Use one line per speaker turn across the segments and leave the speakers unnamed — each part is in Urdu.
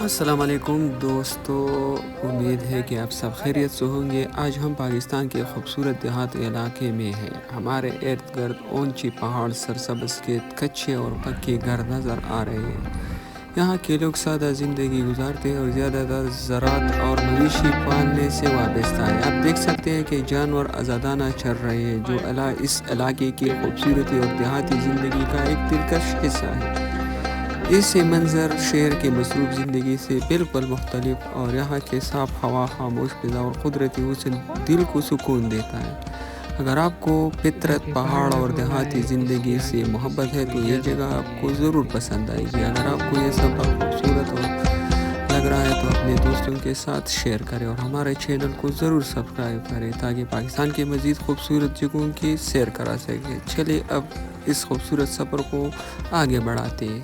السلام علیکم دوستو، امید ہے کہ آپ سب خیریت سے ہوں گے۔ آج ہم پاکستان کے خوبصورت دیہاتی علاقے میں ہیں۔ ہمارے ارد گرد اونچی پہاڑ، سرسبز کھیت، کچے اور پکے گھر نظر آ رہے ہیں۔ یہاں کے لوگ سادہ زندگی گزارتے ہیں اور زیادہ تر زراعت اور مویشی پالنے سے وابستہ ہیں۔ آپ دیکھ سکتے ہیں کہ جانور آزادانہ چر رہے ہیں، جو اس علاقے کی خوبصورتی اور دیہاتی زندگی کا ایک دلکش حصہ ہے۔ اس منظر شہر کے مصروف زندگی سے بالکل مختلف، اور یہاں کے صاف ہوا، خاموش فضا اور قدرتی حسن دل کو سکون دیتا ہے۔ اگر آپ کو فطرت، پہاڑ اور دیہاتی زندگی سے محبت ہے تو یہ جگہ آپ کو ضرور پسند آئے گی۔ اگر آپ کو یہ سفر خوبصورت اور لگ رہا ہے تو اپنے دوستوں کے ساتھ شیئر کریں اور ہمارے چینل کو ضرور سبسکرائب کریں تاکہ پاکستان کے مزید خوبصورت جگہوں کی سیر کرا سکیں۔ چلیے اب اس خوبصورت سفر کو آگے بڑھاتے ہیں۔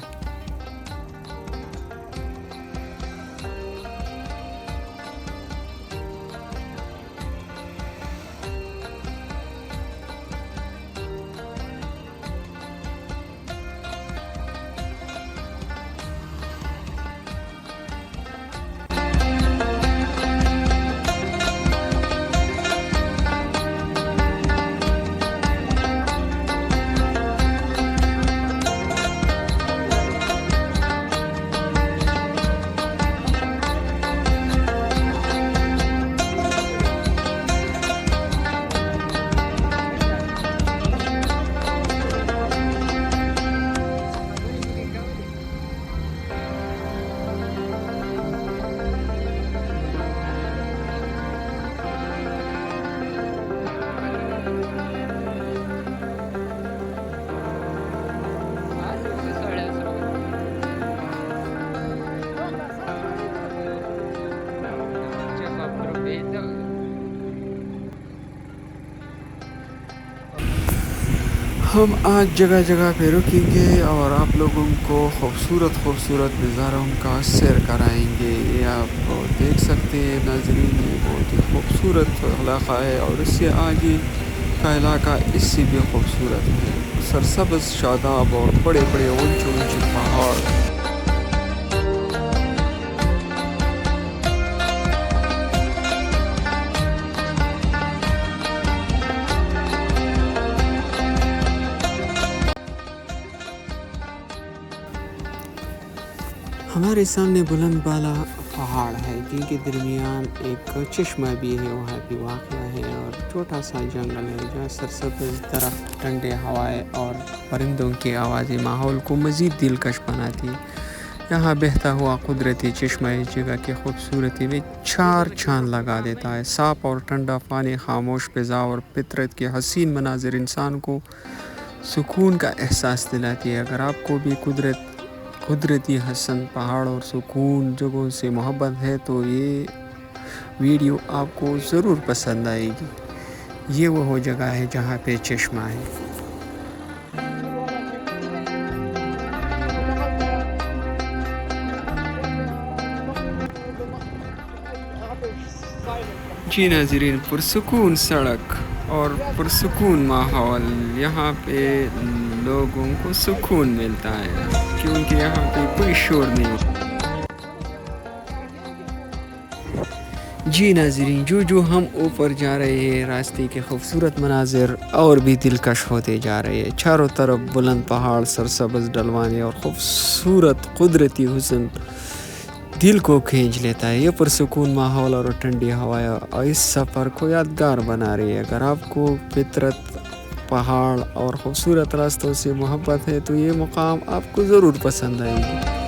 ہم آج جگہ جگہ پہ رکیں گے اور آپ لوگوں کو خوبصورت نظاروں کا سیر کرائیں گے۔ یہ آپ دیکھ سکتے ہیں ناظرین، یہ بہت ہی خوبصورت علاقہ ہے اور اس سے آگے کا علاقہ اس سے بھی خوبصورت ہے۔ سرسبز شاداب اور بڑے بڑے اونچے پہاڑ۔ ہمارے سامنے بلند بالا پہاڑ ہے جن کے درمیان ایک چشمہ بھی ہے، وہاں بھی واقع ہے، اور چھوٹا سا جنگل ہے جہاں سرسبز درخت، ٹھنڈے ہوائیں اور پرندوں کی آوازیں ماحول کو مزید دلکش بناتی ہے۔ یہاں بہتا ہوا قدرتی چشمہ اس جگہ کی خوبصورتی میں چار چاند لگا دیتا ہے۔ صاف اور ٹھنڈا پانی، خاموش فضا اور فطرت کے حسین مناظر انسان کو سکون کا احساس دلاتی ہے۔ اگر آپ کو بھی قدرتی حسن، پہاڑ اور سکون جگہوں سے محبت ہے تو یہ ویڈیو آپ کو ضرور پسند آئے گی۔ یہ وہ جگہ ہے جہاں پہ چشمہ ہے۔ جی ناظرین، پرسکون سڑک اور پرسکون ماحول، یہاں پہ لوگوں کو سکون ملتا ہے کیونکہ یہاں پہ کوئی شور نہیں ہوتا۔ جی ناظرین، جو ہم اوپر جا رہے ہیں، راستے کے خوبصورت مناظر اور بھی دلکش ہوتے جا رہے ہیں۔ چاروں طرف بلند پہاڑ، سرسبز ڈھلوانے اور خوبصورت قدرتی حسن دل کو کھینچ لیتا ہے۔ یہ پرسکون ماحول اور ٹھنڈی ہوائیں اس سفر کو یادگار بنا رہی ہے۔ اگر آپ کو فطرت، پہاڑ اور خوبصورت راستوں سے محبت ہے تو یہ مقام آپ کو ضرور پسند آئے گی۔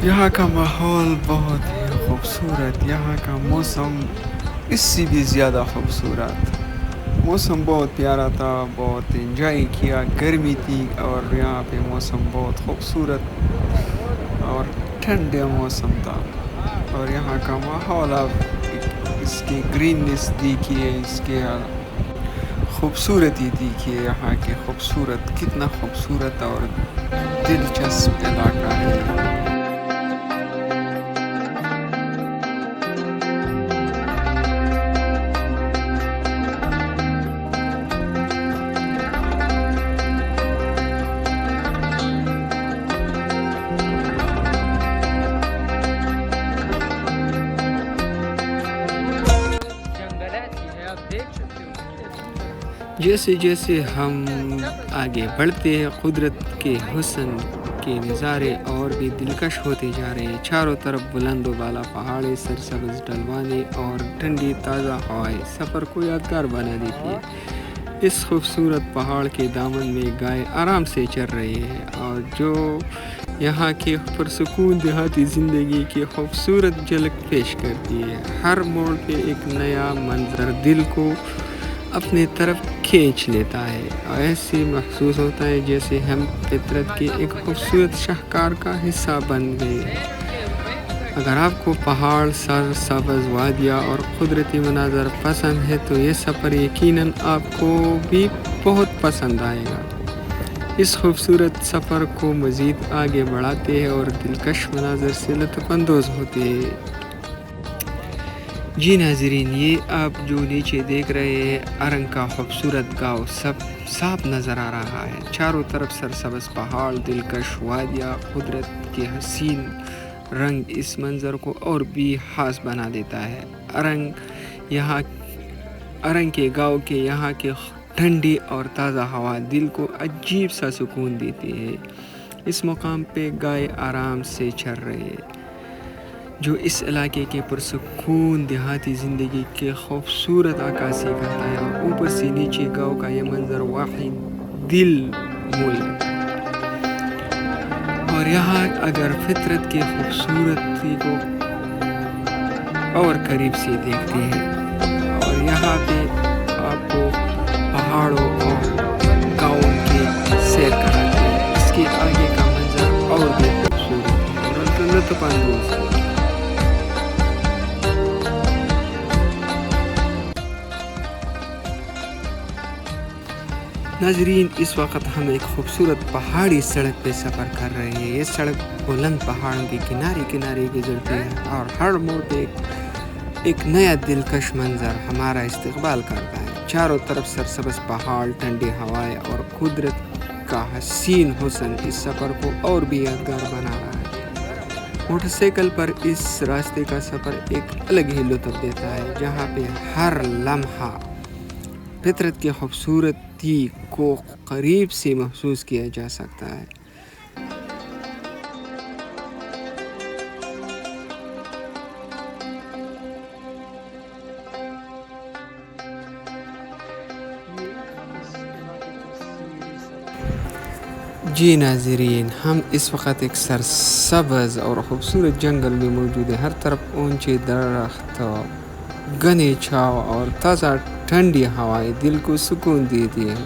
یہاں کا ماحول بہت ہی خوبصورت، یہاں کا موسم اس سے بھی زیادہ خوبصورت۔ موسم بہت پیارا تھا، بہت انجوائے کیا، گرمی تھی اور یہاں پہ موسم بہت خوبصورت اور ٹھنڈا موسم تھا، اور یہاں کا ماحول آپ اس کی گریننس دیکھیے، اس کے خوبصورتی دیکھیے، یہاں کے خوبصورت کتنا خوبصورت اور دلچسپ علاقہ ہے۔ جیسے جیسے ہم آگے بڑھتے ہیں، قدرت کے حسن کے نظارے اور بھی دلکش ہوتے جا رہے ہیں۔ چاروں طرف بلند و بالا پہاڑیں، سرسبز ڈھلوانے اور ٹھنڈی تازہ ہوائیں سفر کو یادگار بنا دیتی ہے۔ اس خوبصورت پہاڑ کے دامن میں گائے آرام سے چر رہی ہے، اور جو یہاں کے پرسکون دیہاتی زندگی کی خوبصورت جھلک پیش کرتی ہے۔ ہر موڑ پہ ایک نیا منظر دل کو اپنے طرف کھینچ لیتا ہے، اور ایسے محسوس ہوتا ہے جیسے ہم فطرت کے ایک خوبصورت شاہکار کا حصہ بن گئے ہیں۔ اگر آپ کو پہاڑ، سرسبز وادیاں اور قدرتی مناظر پسند ہے تو یہ سفر یقیناً آپ کو بھی بہت پسند آئے گا۔ اس خوبصورت سفر کو مزید آگے بڑھاتے ہیں اور دلکش مناظر سے لطف اندوز ہوتے ہیں۔ جی ناظرین، یہ آپ جو نیچے دیکھ رہے ہیں، ارنگ کا خوبصورت گاؤں سب صاف نظر آ رہا ہے۔ چاروں طرف سرسبز پہاڑ، دلکش وادیاں، قدرت کے حسین رنگ اس منظر کو اور بھی خاص بنا دیتا ہے۔ ارنگ کے گاؤں کے یہاں کے ٹھنڈی اور تازہ ہوا دل کو عجیب سا سکون دیتی ہے۔ اس مقام پہ گائے آرام سے چر رہے ہیں، جو اس علاقے کے پرسکون دیہاتی زندگی کے خوبصورت عکاسی کرتا ہے، اور اوپر سے نیچے گاؤں کا یہ منظر واقعی دل موئی ہے۔ اور یہاں اگر فطرت کی خوبصورتی کو اور قریب سے دیکھتے ہیں، اور یہاں پہ آپ کو پہاڑوں اور گاؤں کی سیر کراتے ہیں، اس کے آگے کا منظر اور بھی خوبصورت ہے اور لطف اندوز ہے۔ ناظرین، اس وقت ہم ایک خوبصورت پہاڑی سڑک پہ سفر کر رہے ہیں۔ یہ سڑک بلند پہاڑوں کے کنارے کنارے گزرتی ہے، اور ہر موڑ پہ ایک نیا دلکش منظر ہمارا استقبال کرتا ہے۔ چاروں طرف سرسبز پہاڑ، ٹھنڈی ہوائیں اور قدرت کا حسین حسن اس سفر کو اور بھی یادگار بنا رہا ہے۔ موٹر سائیکل پر اس راستے کا سفر ایک الگ ہی لطف دیتا ہے، جہاں پہ ہر لمحہ فطرت کی خوبصورتی کو قریب سے محسوس کیا جا سکتا ہے۔ جی ناظرین، ہم اس وقت ایک سرسبز اور خوبصورت جنگل میں موجود ہیں۔ ہر طرف اونچے درخت، گھنے چھاؤ اور تازہ ٹھنڈی ہوائیں دل کو سکون دیتی ہیں۔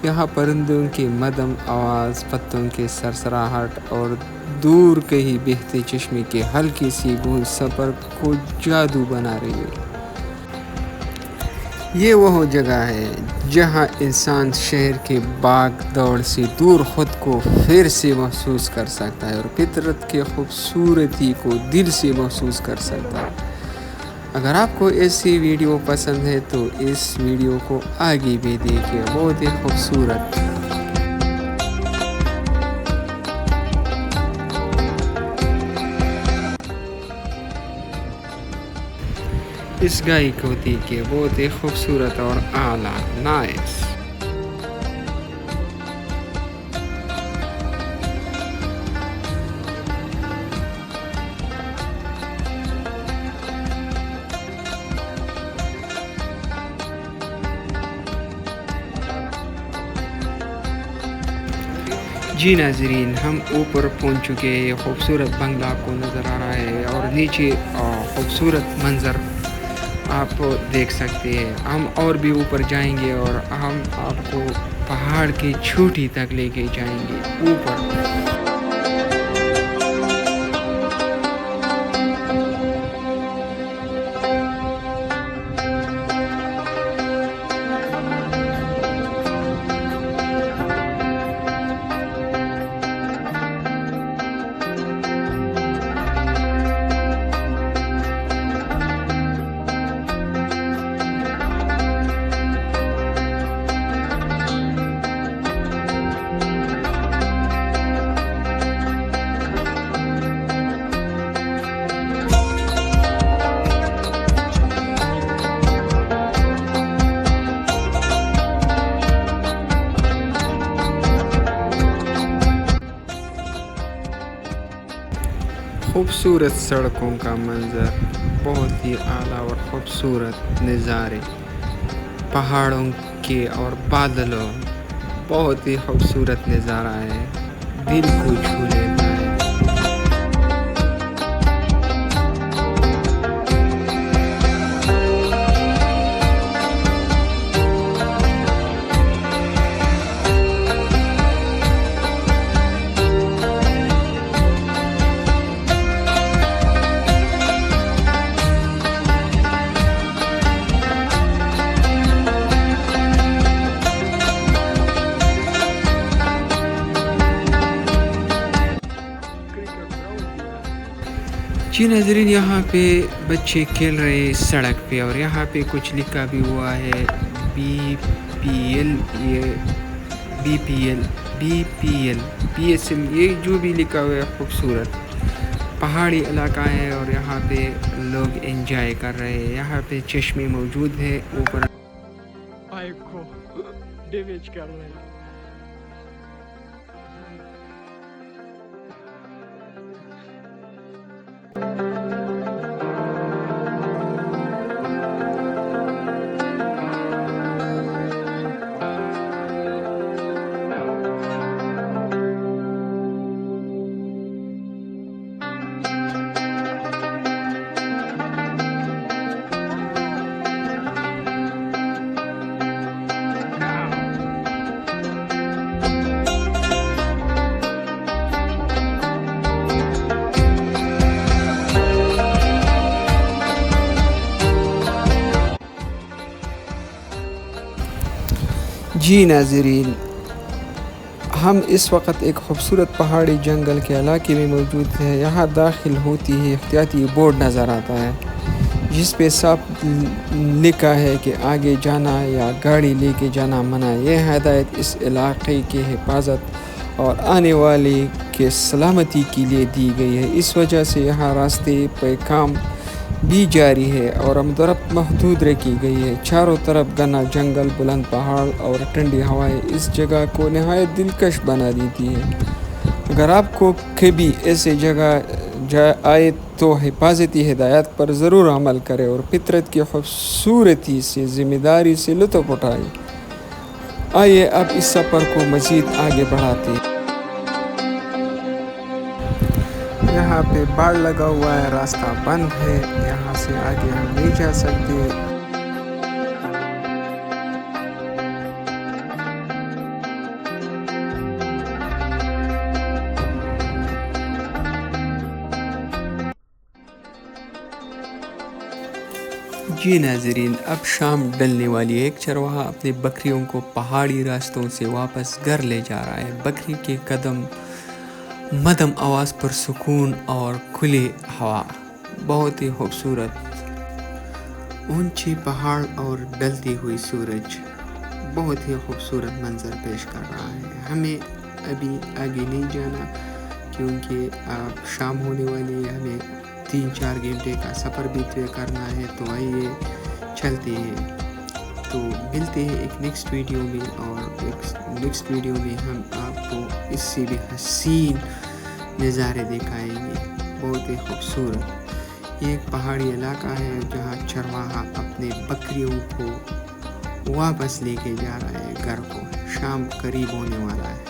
یہاں پرندوں کی مدھم آواز، پتوں کی سرسراہٹ اور دور کہیں بہتے چشمے کی ہلکی سی بوند سفر کو جادو بنا رہی ہے۔ یہ وہ جگہ ہے جہاں انسان شہر کے بھاگ دوڑ سے دور خود کو پھر سے محسوس کر سکتا ہے، اور فطرت کی خوبصورتی کو دل سے محسوس کر سکتا ہے۔ اگر آپ کو ایسی ویڈیو پسند ہے تو اس ویڈیو کو آگے بھی دیکھیں، بہت ہی خوبصورت۔ اس گائے کو دیکھیں، بہت ہی خوبصورت اور اعلیٰ، نائس۔ جی ناظرین، ہم اوپر پہنچ چکے ہیں۔ یہ خوبصورت بنگلہ آپ کو نظر آ رہا ہے، اور نیچے خوبصورت منظر آپ دیکھ سکتے ہیں. ہم اور بھی اوپر جائیں گے اور ہم آپ کو پہاڑ کی چوٹی تک لے کے جائیں گے اوپر. خوبصورت سڑکوں کا منظر، بہت ہی اعلیٰ اور خوبصورت نظارے، پہاڑوں کے اور بادلوں، بہت ہی خوبصورت نظارہ ہے، دل کو چھو لیتا ہے. جی ناظرین، یہاں پہ بچے کھیل رہے ہیں سڑک پہ، اور یہاں پہ کچھ لکھا بھی ہوا ہے BPL، PSL، یہ جو بھی لکھا ہوا ہے. خوبصورت پہاڑی علاقہ ہے اور یہاں پہ لوگ انجوائے کر رہے ہیں. یہاں پہ چشمے موجود ہے اوپر.
بائک کو ڈیمیج کر رہے ہیں.
جی ناظرین، ہم اس وقت ایک خوبصورت پہاڑی جنگل کے علاقے میں موجود ہیں. یہاں داخل ہوتی ہے احتیاطی بورڈ نظر آتا ہے جس پہ صاف لکھا ہے کہ آگے جانا یا گاڑی لے کے جانا منع. یہ ہدایت اس علاقے کی حفاظت اور آنے والے کے سلامتی کے لیے دی گئی ہے. اس وجہ سے یہاں راستے پہ کام بھی جاری ہے اور آمد-و-رفت محدود رکھی گئی ہے. چاروں طرف گھنا جنگل، بلند پہاڑ اور ٹھنڈی ہوائیں اس جگہ کو نہایت دلکش بنا دیتی ہے. اگر آپ کو کبھی ایسے جگہ آئے تو حفاظتی ہدایات پر ضرور عمل کریں اور فطرت کی خوبصورتی سے ذمہ داری سے لطف اٹھائیں. آئیے اب اس سفر کو مزید آگے بڑھاتے ہیں. یہاں پہ باڑ لگا ہوا ہے، راستہ بند ہے، یہاں سے آگے ہم نہیں جا سکتے. جی ناظرین، اب شام ڈلنے والی ہے. ایک چرواہا اپنے بکریوں کو پہاڑی راستوں سے واپس گھر لے جا رہا ہے. بکری کے قدم مدھم آواز پر سکون اور کھلی ہوا، بہت ہی خوبصورت اونچی پہاڑ اور ڈلتی ہوئی سورج، بہت ہی خوبصورت منظر پیش کر رہا ہے. ہمیں ابھی آگے نہیں جانا کیونکہ اب شام ہونے والی ہے. ہمیں 3-4 گھنٹے کا سفر بھی طے کرنا ہے. تو آئیے چلتے ہیں. تو ملتے ہیں ایک نیکسٹ ویڈیو میں، اور نیکسٹ ویڈیو میں ہم آپ کو اس سے بھی حسین نظارے دکھائیں گے، بہت ہی خوبصورت. یہ ایک پہاڑی علاقہ ہے جہاں چرواہا اپنے بکریوں کو واپس لے کے جا رہا ہے گھر کو. شام قریب ہونے والا ہے،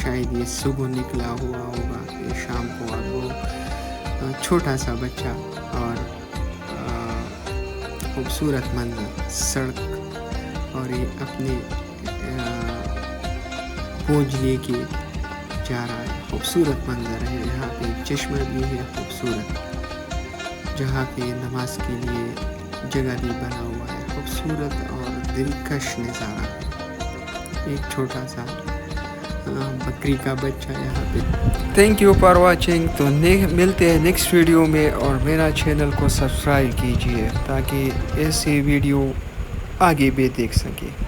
شاید یہ صبح نکلا ہوا ہوگا، یہ شام کو اب وہ چھوٹا سا بچہ اور خوبصورت منظر سڑک اور یہ اپنے پہنچ لے کے جا رہا ہے. خوبصورت منظر ہے. یہاں پہ چشمہ بھی ہے خوبصورت جہاں پہ نماز کے لیے جگہ بھی بنا ہوا ہے. خوبصورت اور دلکش نظارہ ہے. ایک چھوٹا سا بکری کا بچہ یہاں پہ. Thank you for watching. تو ملتے ہیں نیکسٹ ویڈیو میں اور میرا چینل کو سبسکرائب کیجیے تاکہ ایسے ویڈیو آگے بھی دیکھ سکیں.